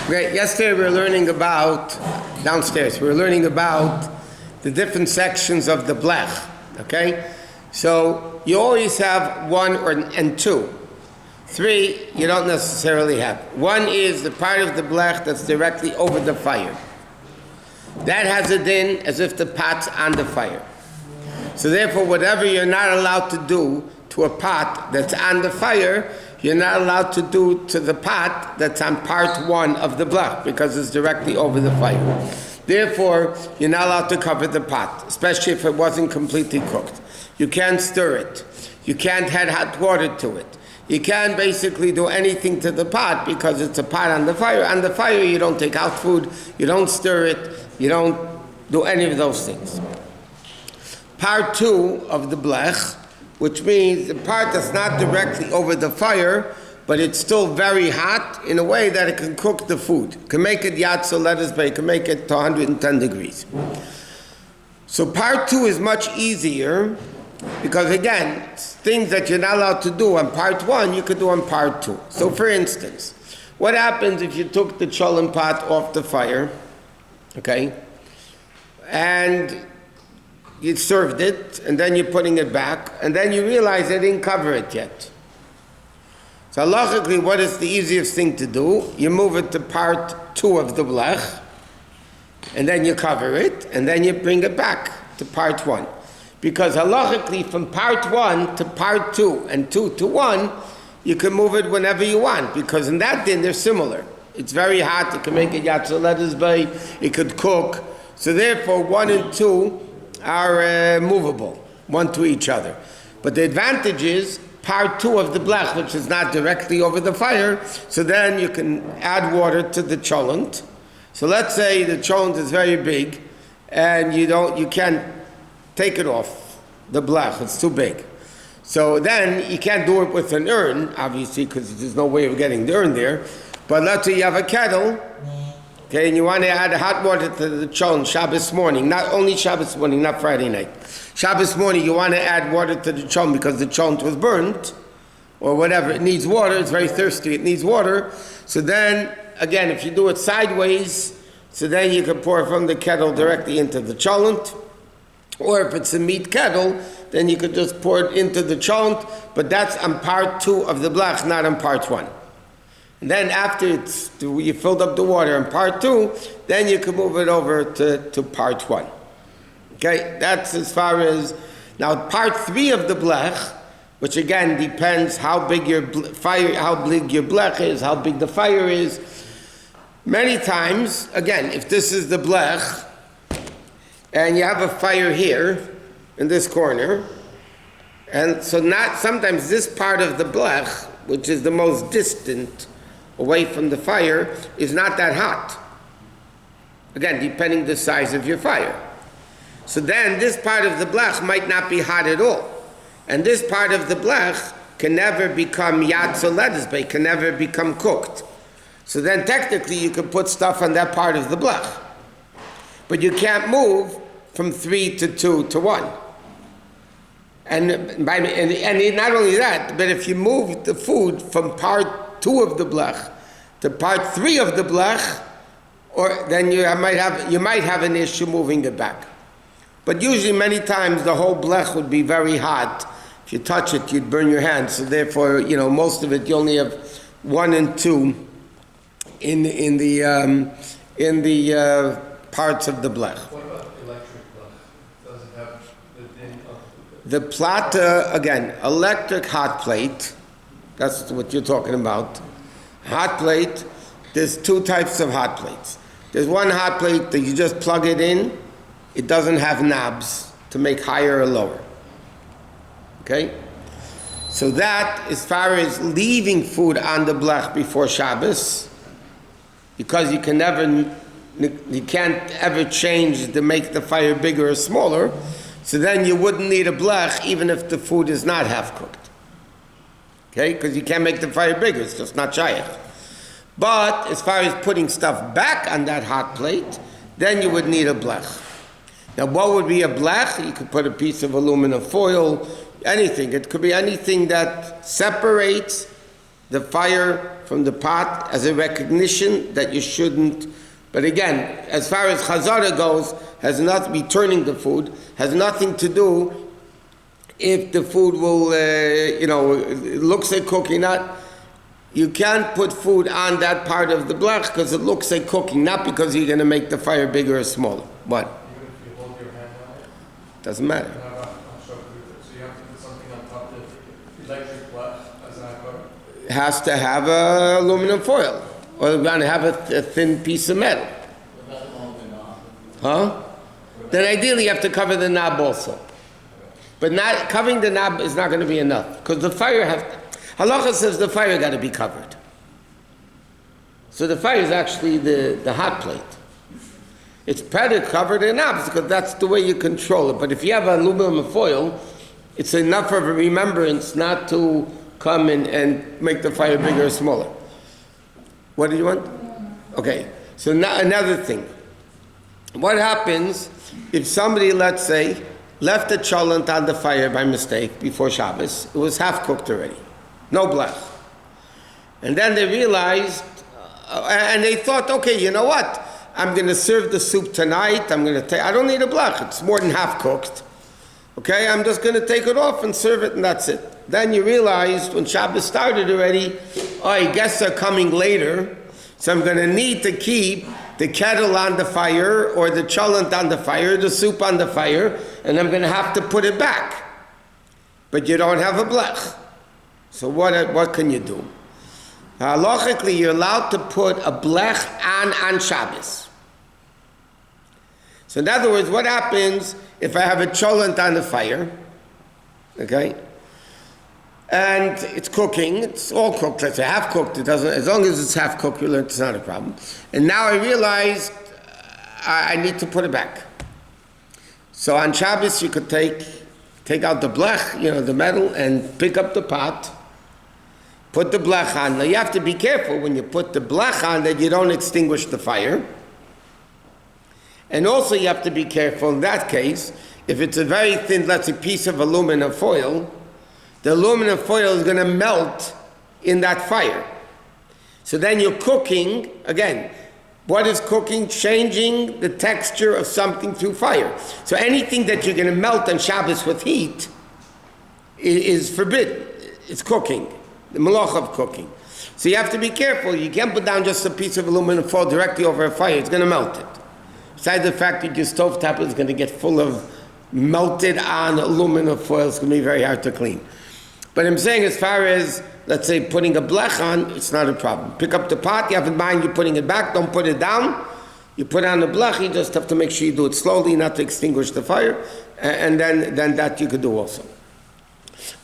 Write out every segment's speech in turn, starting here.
Great. Yesterday we were learning about, downstairs, we were learning about the different sections of the Blech, okay? So you always have one and two. Three, you don't necessarily have. One is the part of the Blech that's directly over the fire. That has a din as if the pot's on the fire. So therefore, whatever you're not allowed to do to a pot that's on the fire, you're not allowed to do to the pot that's on part one of the Blech, because it's directly over the fire. Therefore, you're not allowed to cover the pot, especially if it wasn't completely cooked. You can't stir it. You can't add hot water to it. You can't basically do anything to the pot because it's a pot on the fire. On the fire, you don't take out food, you don't stir it, you don't do any of those things. Part two of the Blech, which means the part that's not directly over the fire, but it's still very hot in a way that it can cook the food. It can make it yatso, lettuce bay, it can make it to 110 degrees. So part two is much easier because, again, things that you're not allowed to do on part one, you could do on part two. So for instance, what happens if you took the Cholent pot off the fire, okay, and you served it, and then you're putting it back, and then you realize they didn't cover it yet. So halachically, what is the easiest thing to do? You move it to part two of the Blech, and then you cover it, and then you bring it back to part one. Because halachically, from part one to part two, and two to one, you can move it whenever you want, because in that din, they're similar. It's very hot, it can make it yatso lettuce bay, it could cook. So therefore, one and two are movable, one to each other. But the advantage is part two of the Blech, which is not directly over the fire, so then you can add water to the Cholent. So let's say the Cholent is very big, and you can't take it off the Blech, it's too big. So then you can't do it with an urn, obviously, because there's no way of getting the urn there. But let's say you have a kettle, okay, and you want to add hot water to the Cholent Shabbos morning, not only Shabbos morning, not Friday night. Shabbos morning, you want to add water to the Cholent because the Cholent was burnt, or whatever. It needs water, it's very thirsty, it needs water. So then, again, if you do it sideways, so then you can pour from the kettle directly into the Cholent. Or if it's a meat kettle, then you could just pour it into the Cholent, but that's on part two of the Blech, not on part one. And then after you filled up the water in part two, then you can move it over to part one. Okay, that's as far as, now part three of the Blech, which again depends how big your fire, how big your Blech is, how big the fire is. Many times, again, if this is the Blech, and you have a fire here, in this corner, and so sometimes this part of the Blech, which is the most distant away from the fire, is not that hot. Again, depending the size of your fire. So then this part of the Blech might not be hot at all. And this part of the Blech can never become yatso lettuce bay, can never become cooked. So then technically you can put stuff on that part of the Blech. But you can't move from 3 to 2 to 1. And not only that, but if you move the food from part 2 of the Blech to part 3 of the Blech, or then you might have an issue moving it back. But usually many times the whole Blech would be very hot. If you touch it, you'd burn your hands. So therefore, most of it you only have 1 and 2 in the parts of the Blech. What about electric Blech? Does it have the din of the plata, again, electric hot plate, that's what you're talking about. Hot plate, there's 2 types of hot plates. There's one hot plate that you just plug it in, it doesn't have knobs to make higher or lower. Okay? So that, as far as leaving food on the Blech before Shabbos, because you can't ever change to make the fire bigger or smaller, so then you wouldn't need a Blech even if the food is not half cooked. Okay? Because you can't make the fire bigger, it's just not shaykh. But as far as putting stuff back on that hot plate, then you would need a Blech. Now what would be a Blech? You could put a piece of aluminum foil, anything. It could be anything that separates the fire from the pot as a recognition that you shouldn't. But again, as far as chazara goes, has not be turning the food, has nothing to do if the food will, it looks like cooking. Not, you can't put food on that part of the blech because it looks like cooking, not because you're going to make the fire bigger or smaller. What? Even if you hold your hand on it? Doesn't matter. So you have to put something on top of the electric blech as a cover? It has to have a aluminum foil, or you're going to have a thin piece of metal. Huh? Then ideally you have to cover the knob also. But not covering the knob is not going to be enough, because the fire halacha says the fire got to be covered. So the fire is actually the hot plate. It's better covered in knobs because that's the way you control it. But if you have aluminum foil, it's enough of a remembrance not to come and make the fire bigger or smaller. What do you want? Okay. So now another thing. What happens if somebody, let's say, left a cholent on the fire by mistake before Shabbos? It was half cooked already, no blech. And then they realized, and they thought, okay, you know what? I'm going to serve the soup tonight. I don't need a blech. It's more than half cooked. Okay, I'm just going to take it off and serve it, and that's it. Then you realized when Shabbos started already, guests are coming later, so I'm going to need to keep the kettle on the fire, or the cholent on the fire, the soup on the fire, and I'm going to have to put it back. But you don't have a blech. So what can you do? Halachically, you're allowed to put a blech on Shabbos. So in other words, what happens if I have a cholent on the fire, okay, and it's cooking, it's all cooked, let's say half cooked, it doesn't, as long as it's half cooked, it's not a problem. And now I realized I need to put it back. So on Shabbos you could take out the blech, the metal, and pick up the pot, put the blech on. Now you have to be careful when you put the blech on that you don't extinguish the fire. And also you have to be careful in that case, if it's a very thin, let's say, piece of aluminum foil, the aluminum foil is going to melt in that fire. So then you're cooking, again, what is cooking? Changing the texture of something through fire. So anything that you're going to melt on Shabbos with heat is forbidden. It's cooking, the malacha of cooking. So you have to be careful. You can't put down just a piece of aluminum foil directly over a fire. It's going to melt it. Besides the fact that your stovetop is going to get full of melted on aluminum foil, it's going to be very hard to clean. But I'm saying as far as, let's say, putting a blech on, it's not a problem. Pick up the pot, you have in mind you're putting it back, don't put it down. You put on the blech, you just have to make sure you do it slowly, not to extinguish the fire, and then that you could do also.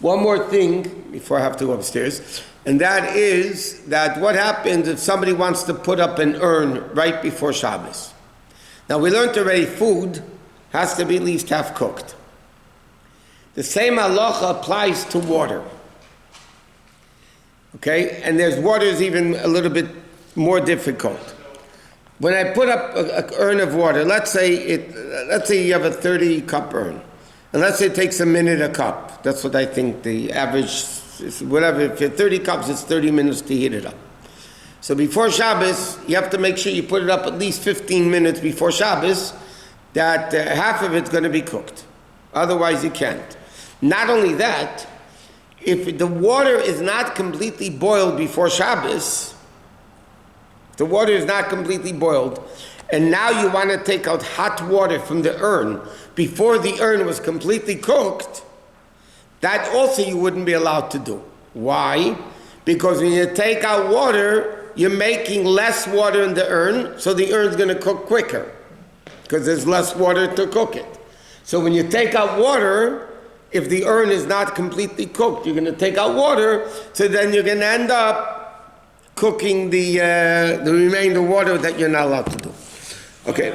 One more thing before I have to go upstairs, and that is that what happens if somebody wants to put up an urn right before Shabbos. Now we learned already food has to be at least half cooked. The same halacha applies to water. Okay? And there's water is even a little bit more difficult. When I put up an urn of water, let's say you have a 30-cup urn. And let's say it takes a minute a cup. That's what I think the average is. Whatever, if you're 30 cups, it's 30 minutes to heat it up. So before Shabbos, you have to make sure you put it up at least 15 minutes before Shabbos, that half of it's going to be cooked. Otherwise, you can't. Not only that, if the water is not completely boiled before Shabbos, the water is not completely boiled, and now you want to take out hot water from the urn before the urn was completely cooked, that also you wouldn't be allowed to do. Why? Because when you take out water, you're making less water in the urn, so the urn's going to cook quicker, because there's less water to cook it. So when you take out water, if the urn is not completely cooked, you're going to take out water, so then you're going to end up cooking the remainder water that you're not allowed to do. Okay.